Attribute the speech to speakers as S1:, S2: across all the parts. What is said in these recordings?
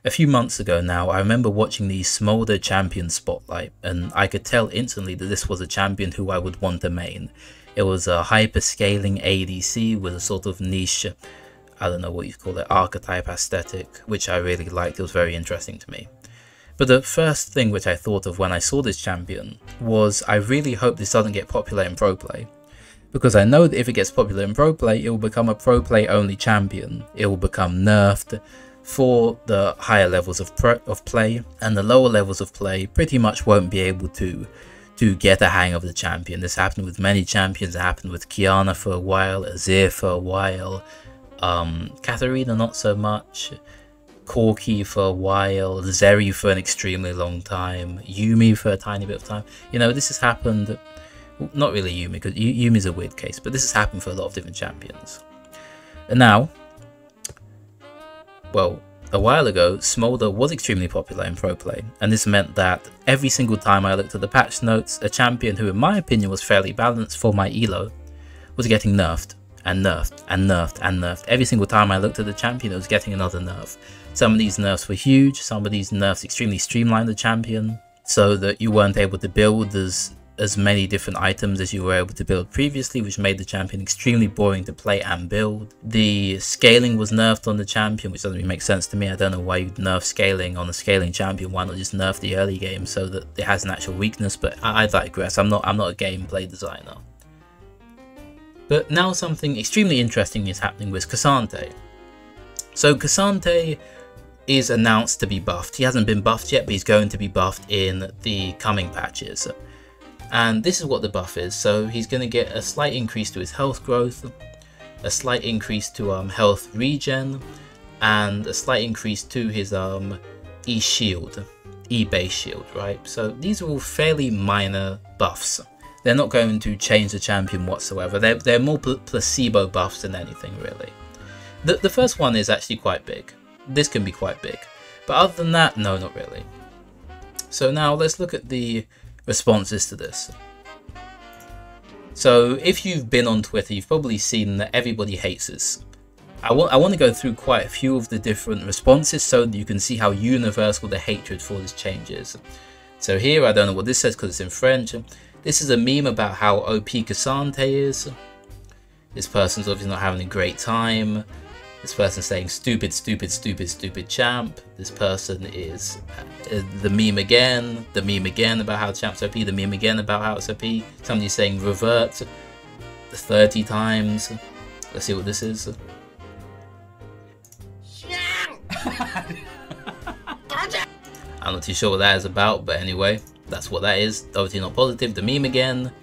S1: A few months ago now, I remember watching the Smolder champion spotlight, and I could tell instantly that this was a champion who I would want to main. It was a hyper-scaling ADC with a sort of niche, I don't know what you call it, archetype aesthetic, which I really liked. It was very interesting to me. But the first thing which I thought of when I saw this champion was I really hope this doesn't get popular in pro play. Because I know that if it gets popular in pro play, it will become a pro play only champion. It will become nerfed for the higher levels of play, and the lower levels of play pretty much won't be able to get a hang of the champion. This happened with many champions. It happened with Qiyana for a while, Azir for a while, Katarina not so much, Corki for a while, Zeri for an extremely long time, Yuumi for a tiny bit of time. You know, this has happened. Not really Yuumi, because Yuumi's a weird case, but this has happened for a lot of different champions. And now, well, a while ago, Smolder was extremely popular in pro play, and this meant that every single time I looked at the patch notes, a champion who in my opinion was fairly balanced for my elo was getting nerfed, and nerfed, and nerfed, and nerfed. Every single time I looked at the champion, it was getting another nerf. Some of these nerfs were huge, some of these nerfs extremely streamlined the champion, so that you weren't able to build as many different items as you were able to build previously, which made the champion extremely boring to play and build. The scaling was nerfed on the champion, which doesn't really make sense to me. I don't know why you'd nerf scaling on a scaling champion. Why not just nerf the early game so that it has an actual weakness? But I digress. I'm not a gameplay designer. But now something extremely interesting is happening with K'Sante. So K'Sante is announced to be buffed. He hasn't been buffed yet, but he's going to be buffed in the coming patches. And this is what the buff is. So he's going to get a slight increase to his health growth, a slight increase to health regen, and a slight increase to his E-shield, E-base shield, right? So these are all fairly minor buffs. They're not going to change the champion whatsoever. They're more placebo buffs than anything, really. The first one is actually quite big. This can be quite big. But other than that, no, not really. So now let's look at the responses to this. So if you've been on Twitter, you've probably seen that everybody hates this. I want to go through quite a few of the different responses so that you can see how universal the hatred for this change is. So here, I don't know what this says because it's in French. This is a meme about how OP K'Sante is. This person's obviously not having a great time. This person saying stupid, stupid, stupid, stupid champ. This person is the meme again about how champ's OP, the meme again about how it's OP. Somebody's saying revert 30 times. Let's see what this is. I'm not too sure what that is about, but anyway, that's what that is. Obviously not positive. The meme again.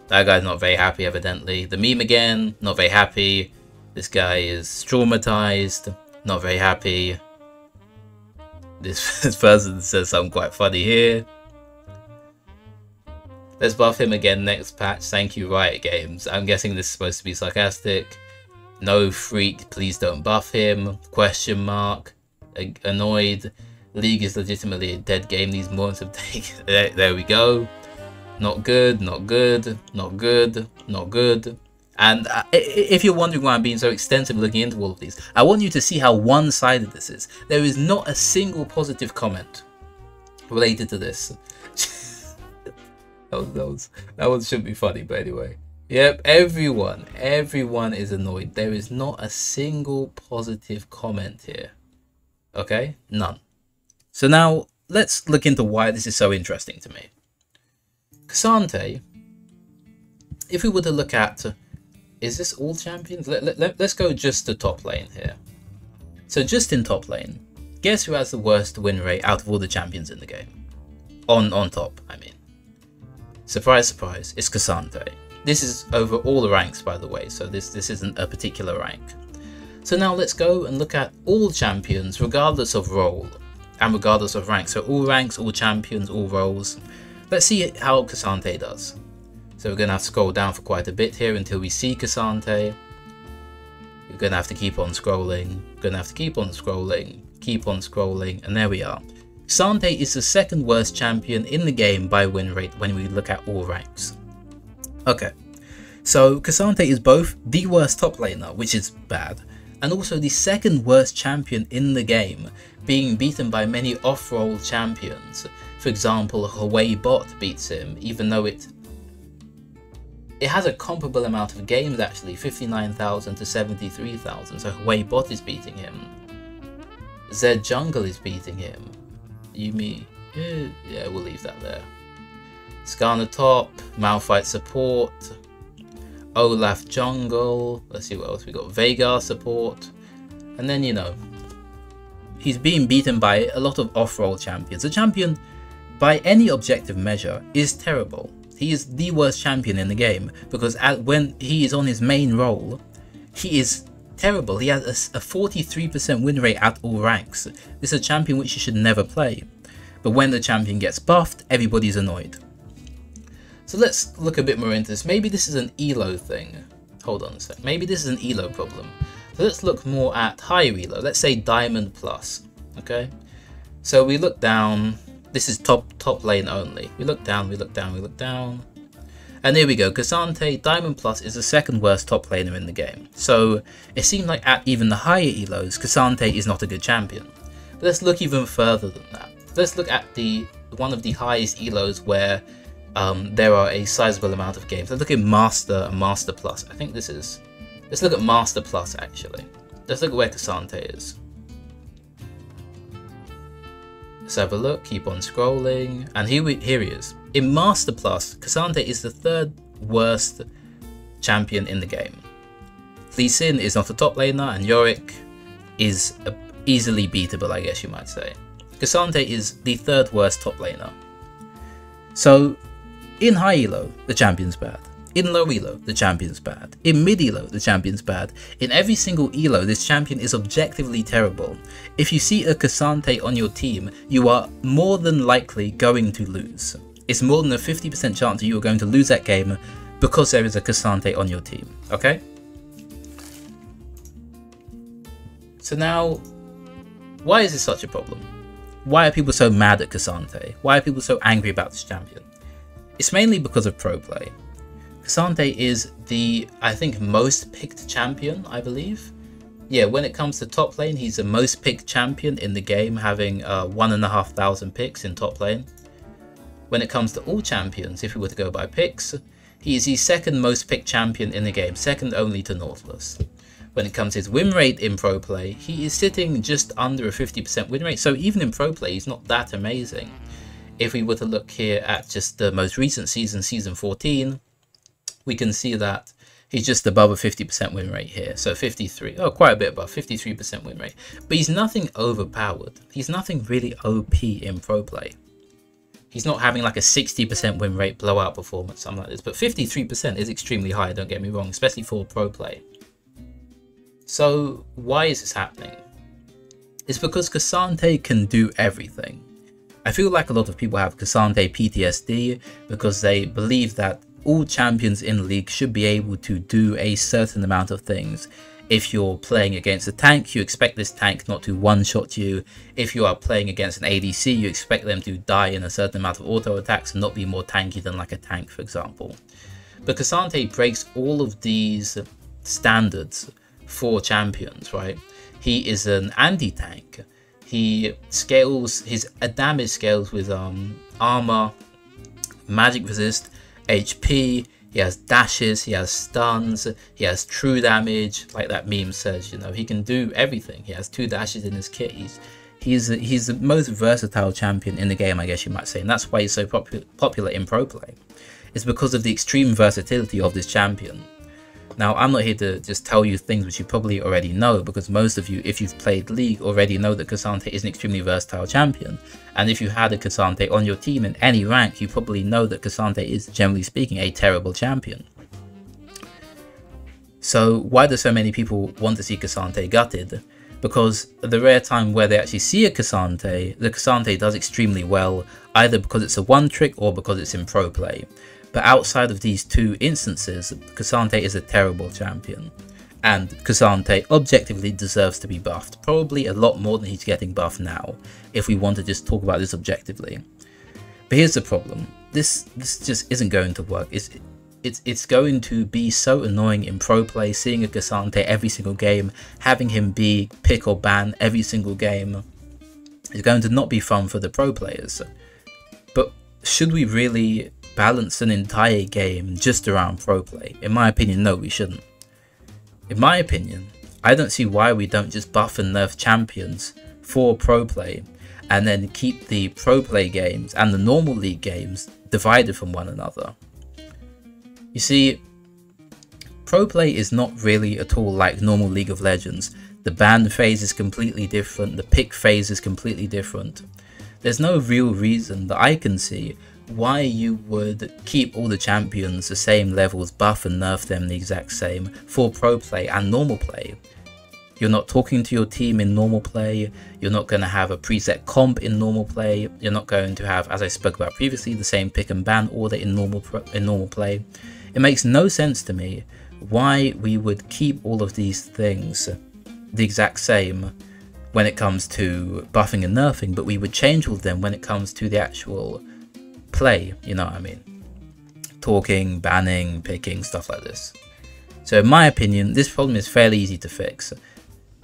S1: That guy's not very happy, evidently. The meme again, not very happy. This guy is traumatized, not very happy. This person says something quite funny here. Let's buff him again next patch. Thank you, Riot Games. I'm guessing this is supposed to be sarcastic. No freak, please don't buff him. Question mark. Annoyed. League is legitimately a dead game. These morons have taken. There we go. Not good, not good, not good, not good. And if you're wondering why I'm being so extensive looking into all of these, I want you to see how one-sided this is. There is not a single positive comment related to this. that one shouldn't be funny, but anyway. Yep, everyone is annoyed. There is not a single positive comment here. Okay? None. So now, let's look into why this is so interesting to me. K'Sante, if we were to look at, is this all champions? Let's go just to top lane here. So just in top lane, guess who has the worst win rate out of all the champions in the game? On top, I mean. Surprise, surprise, it's K'Sante. This is over all the ranks, by the way, so this isn't a particular rank. So now let's go and look at all champions, regardless of role, and regardless of rank. So all ranks, all champions, all roles. Let's see how K'Sante does. So we're going to have to scroll down for quite a bit here until we see K'Sante. You're going to have to keep on scrolling, going to have to keep on scrolling, and there we are. K'Sante is the second worst champion in the game by win rate when we look at all ranks. Okay, So K'Sante is both the worst top laner, which is bad, and also the second worst champion in the game, being beaten by many off-role champions. For example, Hwei Bot beats him, even though it has a comparable amount of games actually, 59,000 to 73,000, so Hwei Bot is beating him. Zed Jungle is beating him. Yuumi, yeah, we'll leave that there. Skarner top, Malphite support, Olaf jungle, let's see what else we got, Veigar support, and then, you know, he's being beaten by a lot of off-role champions. The champion, by any objective measure, is terrible. He is the worst champion in the game, because when he is on his main role, he is terrible. He has a 43% win rate at all ranks. This is a champion which you should never play. But when the champion gets buffed, everybody's annoyed. So let's look a bit more into this. Maybe this is an elo thing. Hold on a sec. Maybe this is an elo problem. So let's look more at higher elo. Let's say Diamond Plus. Okay. So we look down. This is top lane only. We look down, we look down, we look down. And here we go. K'Sante Diamond Plus is the second worst top laner in the game. So it seems like at even the higher elos, K'Sante is not a good champion. But let's look even further than that. Let's look at one of the highest elos where there are a sizable amount of games. Let's look at Master and Master Plus. I think this is... Let's look at Master Plus actually. Let's look at where K'Sante is. Let's have a look, keep on scrolling, and here he is. In Master Plus, K'Sante is the third worst champion in the game. Lee Sin is not a top laner, and Yorick is easily beatable, I guess you might say. K'Sante is the third worst top laner. So, in high elo, the champion's bad. In low elo, the champion's bad. In mid elo, the champion's bad. In every single elo, this champion is objectively terrible. If you see a K'Sante on your team, you are more than likely going to lose. It's more than a 50% chance that you are going to lose that game because there is a K'Sante on your team, okay? So now, why is this such a problem? Why are people so mad at K'Sante? Why are people so angry about this champion? It's mainly because of pro play. K'Sante is the, I think, most picked champion, I believe. Yeah, when it comes to top lane, he's the most picked champion in the game, having 1,500 picks in top lane. When it comes to all champions, if we were to go by picks, he is the second most picked champion in the game, second only to Nautilus. When it comes to his win rate in pro play, he is sitting just under a 50% win rate, so even in pro play, he's not that amazing. If we were to look here at just the most recent season, season 14, we can see that he's just above a 50% win rate here. So 53, oh, quite a bit above, 53% win rate. But he's nothing overpowered. He's nothing really OP in pro play. He's not having like a 60% win rate blowout performance, something like this. But 53% is extremely high, don't get me wrong, especially for pro play. So why is this happening? It's because K'Sante can do everything. I feel like a lot of people have K'Sante PTSD because they believe that all champions in League should be able to do a certain amount of things. If you're playing against a tank, you expect this tank not to one-shot you. If you are playing against an ADC, you expect them to die in a certain amount of auto attacks and not be more tanky than like a tank, for example. But K'Sante breaks all of these standards for champions, right? He is an anti-tank. He scales, his damage scales with armor, magic resist, HP, he has dashes, he has stuns, he has true damage, like that meme says, you know, he can do everything. He has 2 dashes in his kit. He's the most versatile champion in the game, I guess you might say, and that's why he's so popular in pro play. It's because of the extreme versatility of this champion. Now, I'm not here to just tell you things which you probably already know, because most of you, if you've played League, already know that K'Sante is an extremely versatile champion. And if you had a K'Sante on your team in any rank, you probably know that K'Sante is, generally speaking, a terrible champion. So why do so many people want to see K'Sante gutted? Because the rare time where they actually see a K'Sante, the K'Sante does extremely well, either because it's a one trick or because it's in pro play. But outside of these 2 instances, K'Sante is a terrible champion. And K'Sante objectively deserves to be buffed, probably a lot more than he's getting buffed now, if we want to just talk about this objectively. But here's the problem, this just isn't going to work. it's going to be so annoying in pro play, seeing a K'Sante every single game, having him be pick or ban every single game. It's going to not be fun for the pro players. But should we really balance an entire game just around pro play? In my opinion, no, we shouldn't. In my opinion, I don't see why we don't just buff and nerf champions for pro play and then keep the pro play games and the normal league games divided from one another. You see, pro play is not really at all like normal League of Legends. The ban phase is completely different, the pick phase is completely different. There's no real reason that I can see why you would keep all the champions the same levels, buff and nerf them the exact same for pro play and normal play. You're not talking to your team in normal play, you're not going to have a preset comp in normal play, you're not going to have, as I spoke about previously, the same pick and ban order in normal play. It makes no sense to me why we would keep all of these things the exact same when it comes to buffing and nerfing, but we would change all of them when it comes to the actual play, you know what I mean? Talking, banning, picking, stuff like this. So in my opinion, this problem is fairly easy to fix.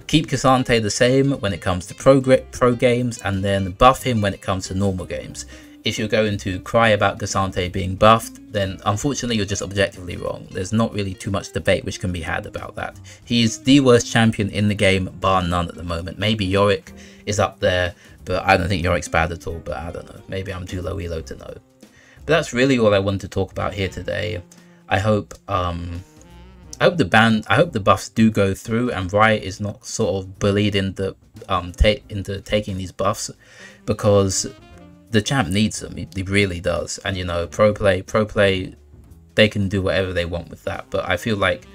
S1: Keep K'Sante the same when it comes to pro games, and then buff him when it comes to normal games. If you're going to cry about K'Sante being buffed, then unfortunately you're just objectively wrong. There's not really too much debate which can be had about that. He's the worst champion in the game, bar none at the moment. Maybe Yorick is up there, but I don't think Yorick's bad at all, but I don't know. Maybe I'm too low elo to know. But that's really all I wanted to talk about here today. I hope the buffs do go through and Riot is not sort of bullied into taking these buffs, because the champ needs them. He really does. And you know, pro play, they can do whatever they want with that. But I feel like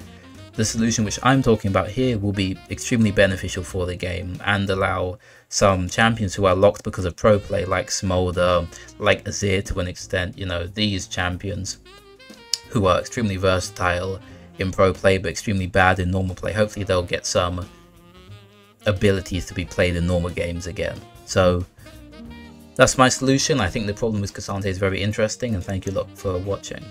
S1: the solution which I'm talking about here will be extremely beneficial for the game and allow some champions who are locked because of pro play, like Smolder, like Azir to an extent, you know, these champions who are extremely versatile in pro play but extremely bad in normal play. Hopefully they'll get some abilities to be played in normal games again. So that's my solution. I think the problem with K'Sante is very interesting, and thank you a lot for watching.